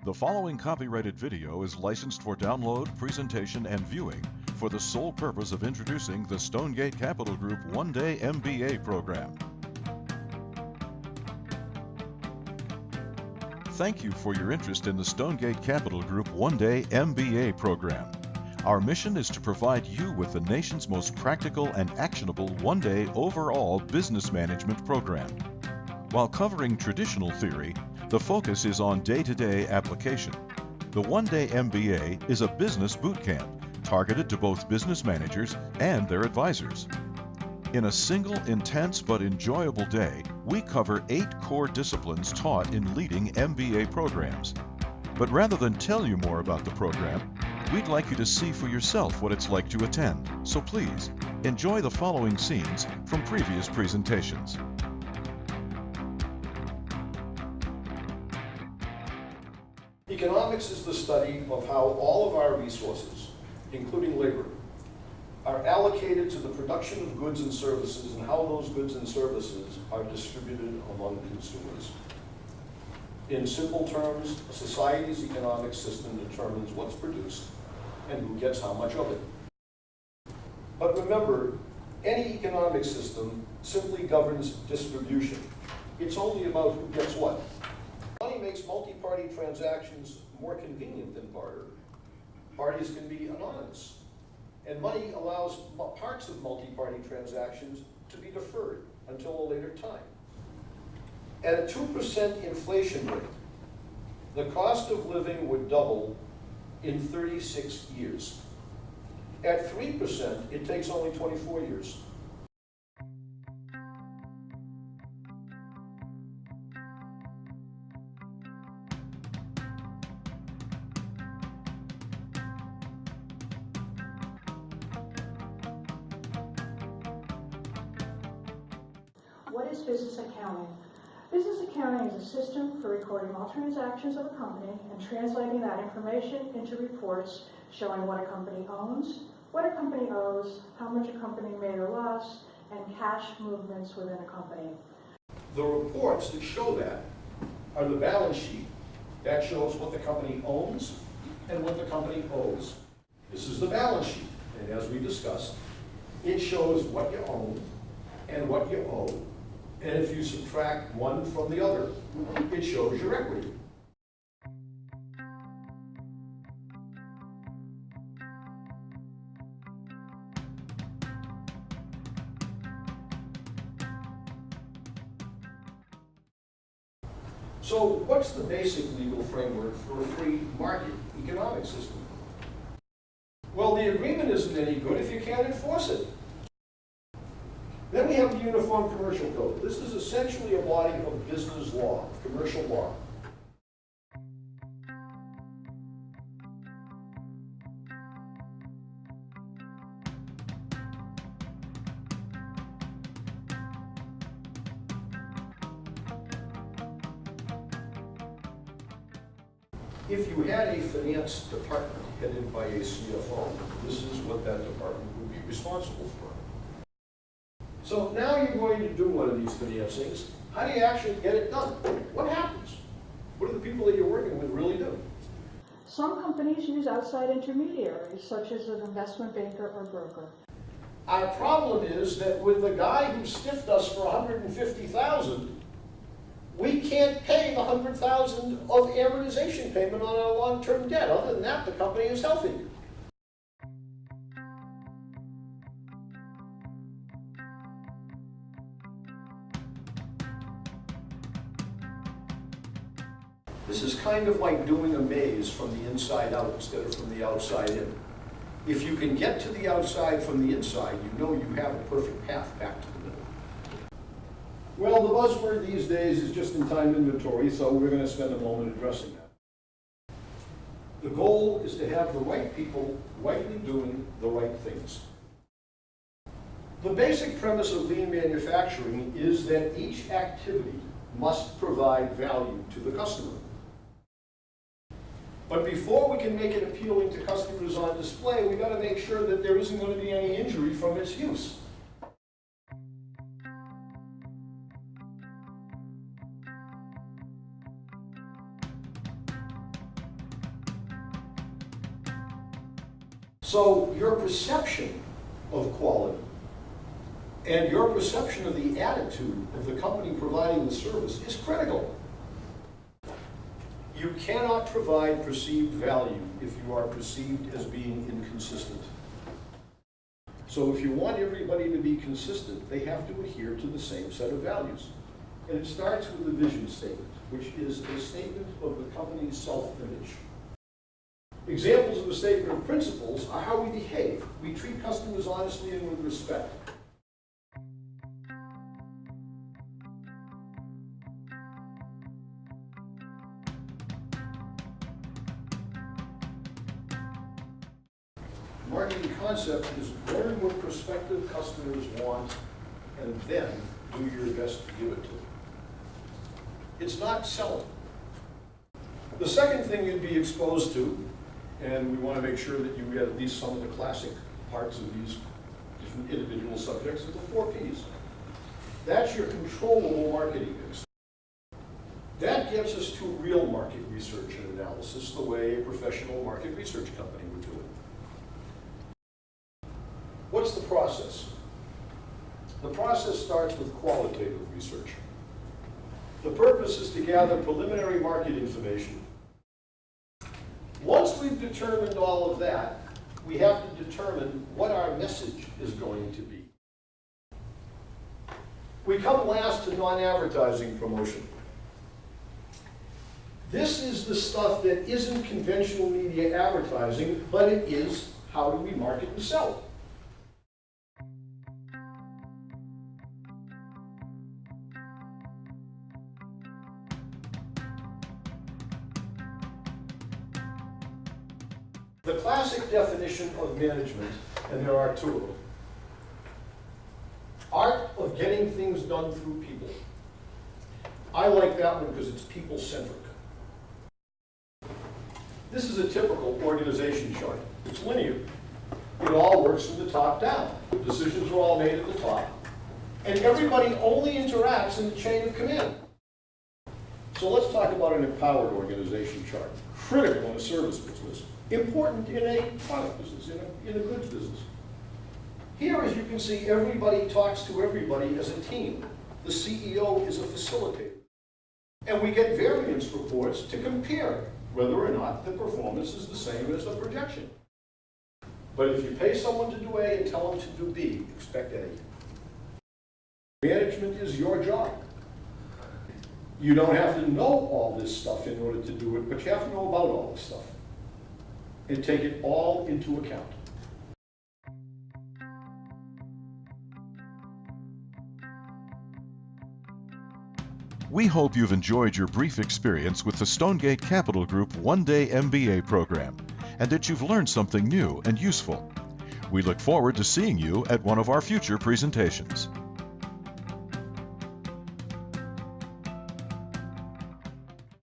The following copyrighted video is licensed for download, presentation, and viewing for the sole purpose of introducing the StoneGate Capital Group one-day MBA program. Thank you for your interest in the StoneGate Capital Group one-day MBA program. Our mission is to provide you with the nation's most practical and actionable one-day overall business management program. While covering traditional theory, the focus is on day-to-day application. The one-day MBA is a business boot camp targeted to both business managers and their advisors. In a single, intense but enjoyable day, we cover 8 core disciplines taught in leading MBA programs. But rather than tell you more about the program, we'd like you to see for yourself what it's like to attend. So please, enjoy the following scenes from previous presentations. Economics is the study of how all of our resources, including labor, are allocated to the production of goods and services and how those goods and services are distributed among consumers. In simple terms, a society's economic system determines what's produced and who gets how much of it. But remember, any economic system simply governs distribution. It's only about who gets what. Money makes multi-party transactions more convenient than barter. Parties can be anonymous. And money allows parts of multi-party transactions to be deferred until a later time. At a 2% inflation rate, the cost of living would double in 36 years. At 3%, it takes only 24 years. What is business accounting? Business accounting is a system for recording all transactions of a company and translating that information into reports showing what a company owns, what a company owes, how much a company made or lost, and cash movements within a company. The reports that show that are the balance sheet that shows what the company owns and what the company owes. This is the balance sheet, and as we discussed, it shows what you own and what you owe. And if you subtract one from the other, it shows your equity. So what's the basic legal framework for a free market economic system? Well, the agreement isn't any good if you can't enforce it. Then we have the Uniform Commercial Code. This is essentially a body of business law, commercial law. If you had a finance department headed by a CFO, this is what that department would be responsible for. So now you're going to do one of these financings. How do you actually get it done? What happens? What do the people that you're working with really do? Some companies use outside intermediaries, such as an investment banker or broker. Our problem is that with the guy who stiffed us for $150,000, we can't pay the $100,000 of amortization payment on our long-term debt. Other than that, the company is healthy. This is kind of like doing a maze from the inside out instead of from the outside in. If you can get to the outside from the inside, you know you have a perfect path back to the middle. Well, the buzzword these days is just-in-time inventory, so we're going to spend a moment addressing that. The goal is to have the right people rightly doing the right things. The basic premise of lean manufacturing is that each activity must provide value to the customer. But before we can make it appealing to customers on display, we've got to make sure that there isn't going to be any injury from its use. So your perception of quality and your perception of the attitude of the company providing the service is critical. You cannot provide perceived value if you are perceived as being inconsistent. So if you want everybody to be consistent, they have to adhere to the same set of values. And it starts with the vision statement, which is a statement of the company's self-image. Examples of a statement of principles are how we behave. We treat customers honestly and with respect. Marketing concept is learn what prospective customers want and then do your best to give it to them. It's not selling. The second thing you'd be exposed to, and we want to make sure that you get at least some of the classic parts of these different individual subjects, are the 4 Ps. That's your controllable marketing mix. That gets us to real market research and analysis, the way a professional market research company would do it. What's the process? The process starts with qualitative research. The purpose is to gather preliminary market information. Once we've determined all of that, we have to determine what our message is going to be. We come last to non-advertising promotion. This is the stuff that isn't conventional media advertising, but it is how do we market and sell. The classic definition of management, and there are 2 of them, art of getting things done through people. I like that one because it's people-centric. This is a typical organization chart. It's linear. It all works from the top down. The decisions are all made at the top. And everybody only interacts in the chain of command. So let's talk about an empowered organization chart. Critical in a service business. Important in a product business, in a goods business. Here, as you can see, everybody talks to everybody as a team. The CEO is a facilitator. And we get variance reports to compare whether or not the performance is the same as the projection. But if you pay someone to do A and tell them to do B, expect A. Management is your job. You don't have to know all this stuff in order to do it, but you have to know about all this stuff and take it all into account. We hope you've enjoyed your brief experience with the StoneGate Capital Group one-day MBA program and that you've learned something new and useful. We look forward to seeing you at one of our future presentations.